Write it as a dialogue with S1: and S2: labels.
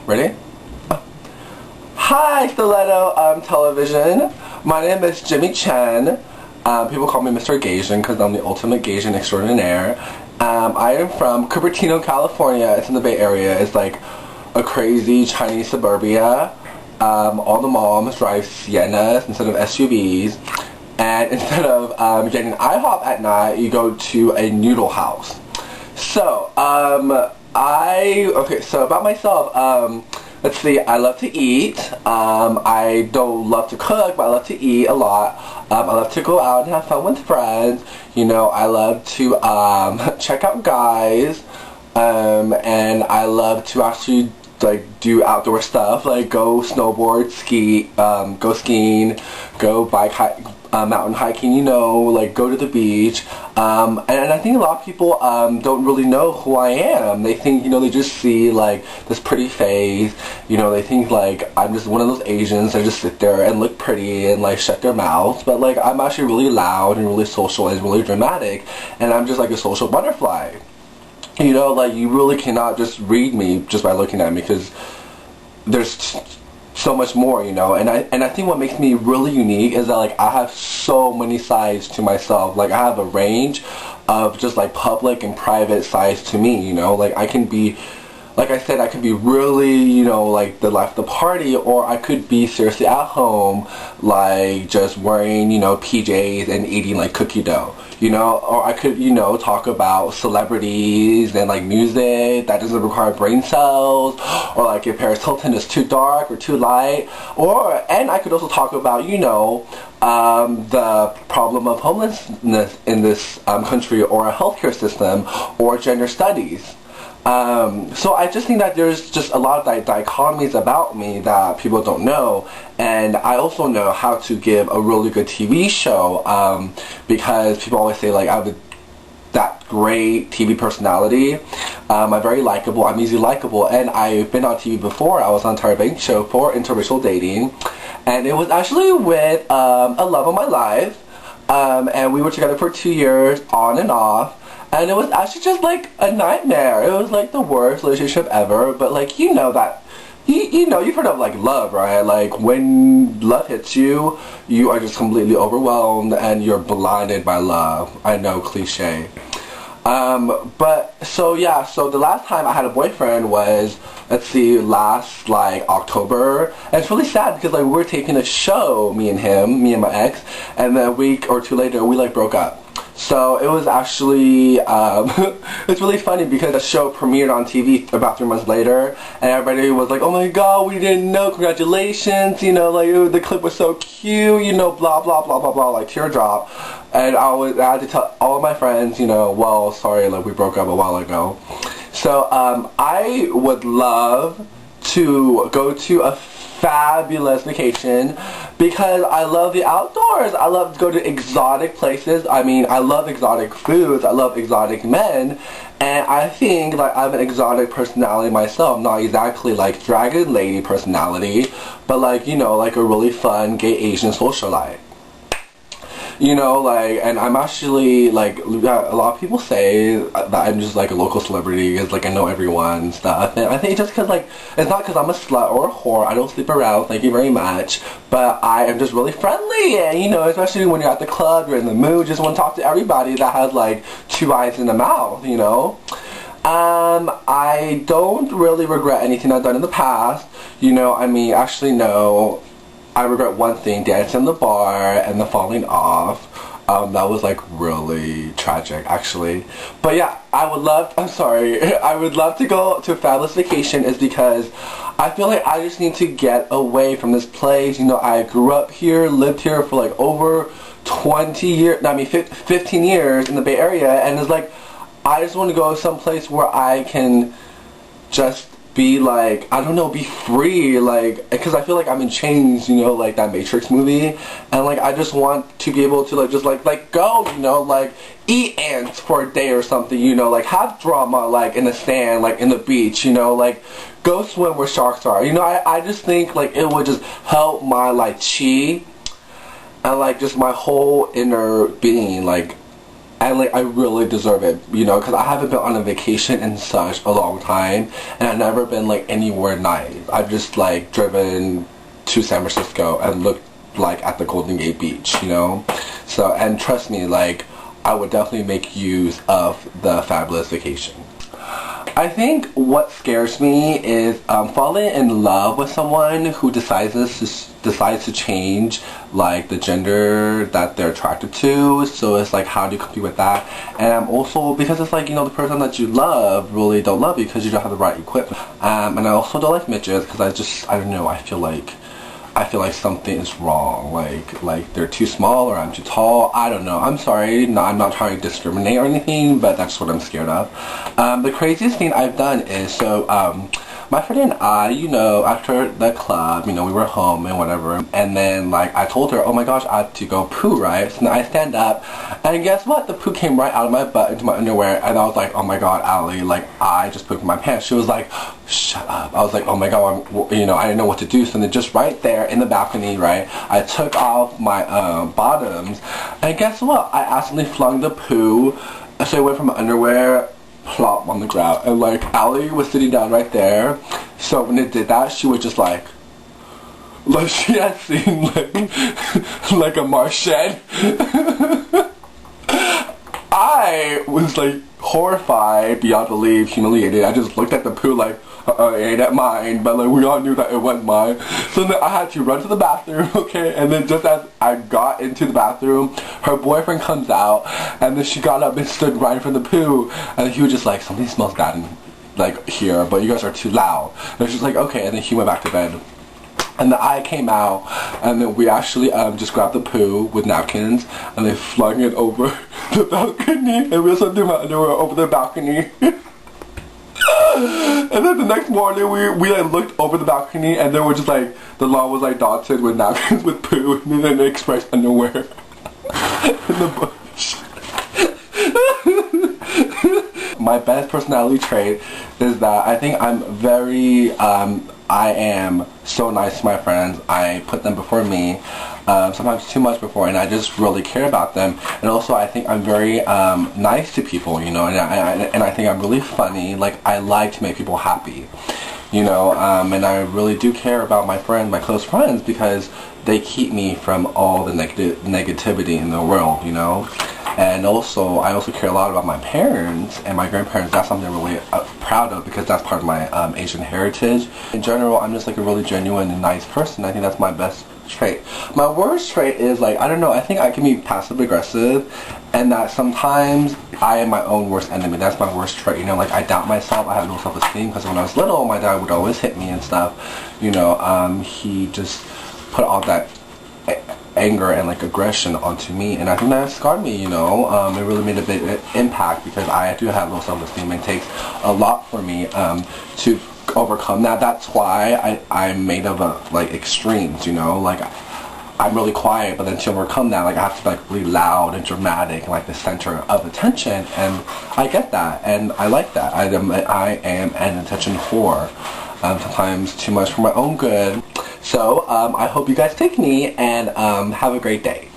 S1: Ready? Hi, Stiletto Television. My name is Jimmy Chen. People call me Mr. Gasian because I'm the ultimate Gasian extraordinaire. I am from Cupertino, California. It's in the Bay Area. It's like a crazy Chinese suburbia. All the moms drive Siennas instead of SUVs. And instead of getting IHOP at night, you go to a noodle house. So, so about myself, let's see, I love to eat. I don't love to cook, but I love to eat a lot. I love to go out and have fun with friends. You know, I love to check out guys. And I love to actually like do outdoor stuff, like go snowboard, ski, go skiing, go bike hike, mountain hiking, you know, like go to the beach. And I think a lot of people don't really know who I am. They think, you know, they just see like this pretty face, you know, they think like I'm just one of those Asians that just sit there and look pretty and like shut their mouths. But like I'm actually really loud and really social and really dramatic, and I'm just like a social butterfly. You know, like you really cannot just read me just by looking at me, because there's so much more, you know. And I think what makes me really unique is that like I have so many sides to myself. Like I have a range of just like public and private sides to me, you know. Like I can be, like I said, I could be really, you know, like the life of the party, or I could be seriously at home, like just wearing, you know, PJs and eating like cookie dough, you know. Or I could, you know, talk about celebrities and like music that doesn't require brain cells, or like if Paris Hilton is too dark or too light, and I could also talk about, you know, the problem of homelessness in this country, or a healthcare system, or gender studies. So I just think that there's just a lot of dichotomies about me that people don't know, and I also know how to give a really good TV show, because people always say like I have that great TV personality. I'm very likable, I'm easily likable, and I've been on TV before. I was on Tyra Banks' show for interracial dating, and it was actually with a love of my life, and we were together for 2 years on and off. And it was actually just like a nightmare. It was like the worst relationship ever. But like, you know that, you know, you've heard of like love, right? Like when love hits you, you are just completely overwhelmed and you're blinded by love. I know, cliche. But so yeah, so the last time I had a boyfriend was, let's see, last like October. And it's really sad because like we were taping a show, me and my ex, and then a week or two later we like broke up. So it was actually, it's really funny because the show premiered on TV about 3 months later, and everybody was like, oh my god, we didn't know, congratulations, you know, like the clip was so cute, you know, blah blah blah blah blah, like teardrop. And I had to tell all of my friends, you know, well, sorry, like we broke up a while ago. So I would love to go to a fabulous vacation because I love the outdoors. I love to go to exotic places. I mean, I love exotic foods. I love exotic men. And I think like I have an exotic personality myself. Not exactly like dragon lady personality, but like, you know, like a really fun gay Asian socialite. You know, like, and I'm actually, like, a lot of people say that I'm just, like, a local celebrity, because, like, I know everyone and stuff, and I think it's just because, like, it's not because I'm a slut or a whore, I don't sleep around, thank you very much, but I am just really friendly, and, you know, especially when you're at the club, you're in the mood, just want to talk to everybody that has, like, 2 eyes in the mouth, you know? I don't really regret anything I've done in the past, you know, I mean, actually, no. I regret one thing, dancing in the bar and the falling off. That was like really tragic actually. But yeah, I would love to go to a fabulous vacation is because I feel like I just need to get away from this place. You know, I grew up here, lived here for like over 20 years, I mean 15 years in the Bay Area, and it's like, I just want to go someplace where I can just be like, I don't know, be free, like, because I feel like I'm in chains, you know, like that Matrix movie, and like I just want to be able to like just like go, you know, like eat ants for a day or something, you know, like have drama like in the sand, like in the beach, you know, like go swim where sharks are, you know. I just think like it would just help my like chi and like just my whole inner being, like and like I really deserve it, you know, because I haven't been on a vacation in such a long time, and I've never been like anywhere nice. I've just like driven to San Francisco and looked like at the Golden Gate Beach, you know. So, and trust me, like I would definitely make use of the fabulous vacation. I think what scares me is falling in love with someone who decides to change like the gender that they're attracted to. So it's like, how do you compete with that? And I'm also, because it's like, you know, the person that you love really don't love you because you don't have the right equipment. And I also don't like midgets because I don't know, I feel like something is wrong, like they're too small or I'm too tall. I don't know. I'm sorry. No, I'm not trying to discriminate or anything, but that's what I'm scared of. The craziest thing I've done is, so my friend and I, you know, after the club, you know, we were home and whatever, and then like I told her, oh my gosh, I have to go poo, right? So then I stand up, and guess what? The poo came right out of my butt into my underwear, and I was like, oh my god, Allie, like I just pooped in my pants. She was like, shut up. I was like, oh my god, you know, I didn't know what to do. So then just right there in the balcony, right, I took off my bottoms, and guess what? I accidentally flung the poo, so it went from my underwear plop on the ground, and like Allie was sitting down right there. So when it did that, she was just like she had seen like a Martian. I was like horrified beyond belief, humiliated. I just looked at the poo like, it ain't at mine, but like we all knew that it wasn't mine. So then I had to run to the bathroom, okay, and then just as I got into the bathroom, her boyfriend comes out, and then she got up and stood right in front of the poo, and he was just like, something smells bad in, like here, but you guys are too loud. And she's like, okay, and then he went back to bed. And then I came out, and then we actually just grabbed the poo with napkins, and they flung it over the balcony, and we also threw my underwear over the balcony. And then the next morning we like looked over the balcony, and there were just like, the lawn was like dotted with napkins with poo, and then express underwear in the bush. My best personality trait is that I think I'm very I am so nice to my friends. I put them before me, sometimes too much before, and I just really care about them. And also I think I'm very nice to people, you know, and I think I'm really funny. Like I like to make people happy, you know, and I really do care about my friends, my close friends, because they keep me from all the negativity in the world, you know. And also, I also care a lot about my parents and my grandparents. That's something I'm really proud of, because that's part of my Asian heritage. In general, I'm just like a really genuine and nice person. I think that's my best trait. My worst trait is like, I don't know, I think I can be passive aggressive, and that sometimes I am my own worst enemy. That's my worst trait, you know, like I doubt myself, I have no self-esteem, because when I was little, my dad would always hit me and stuff, you know. He just put all that anger and like aggression onto me, and I think that scarred me, you know. It really made a big impact, because I do have low self-esteem, and it takes a lot for me to overcome that. That's why I'm made of like extremes, you know, like I'm really quiet, but then to overcome that, like I have to be like really loud and dramatic and like the center of attention, and I get that, and I like that. I am an attention whore, sometimes too much for my own good. So I hope you guys take me, and have a great day.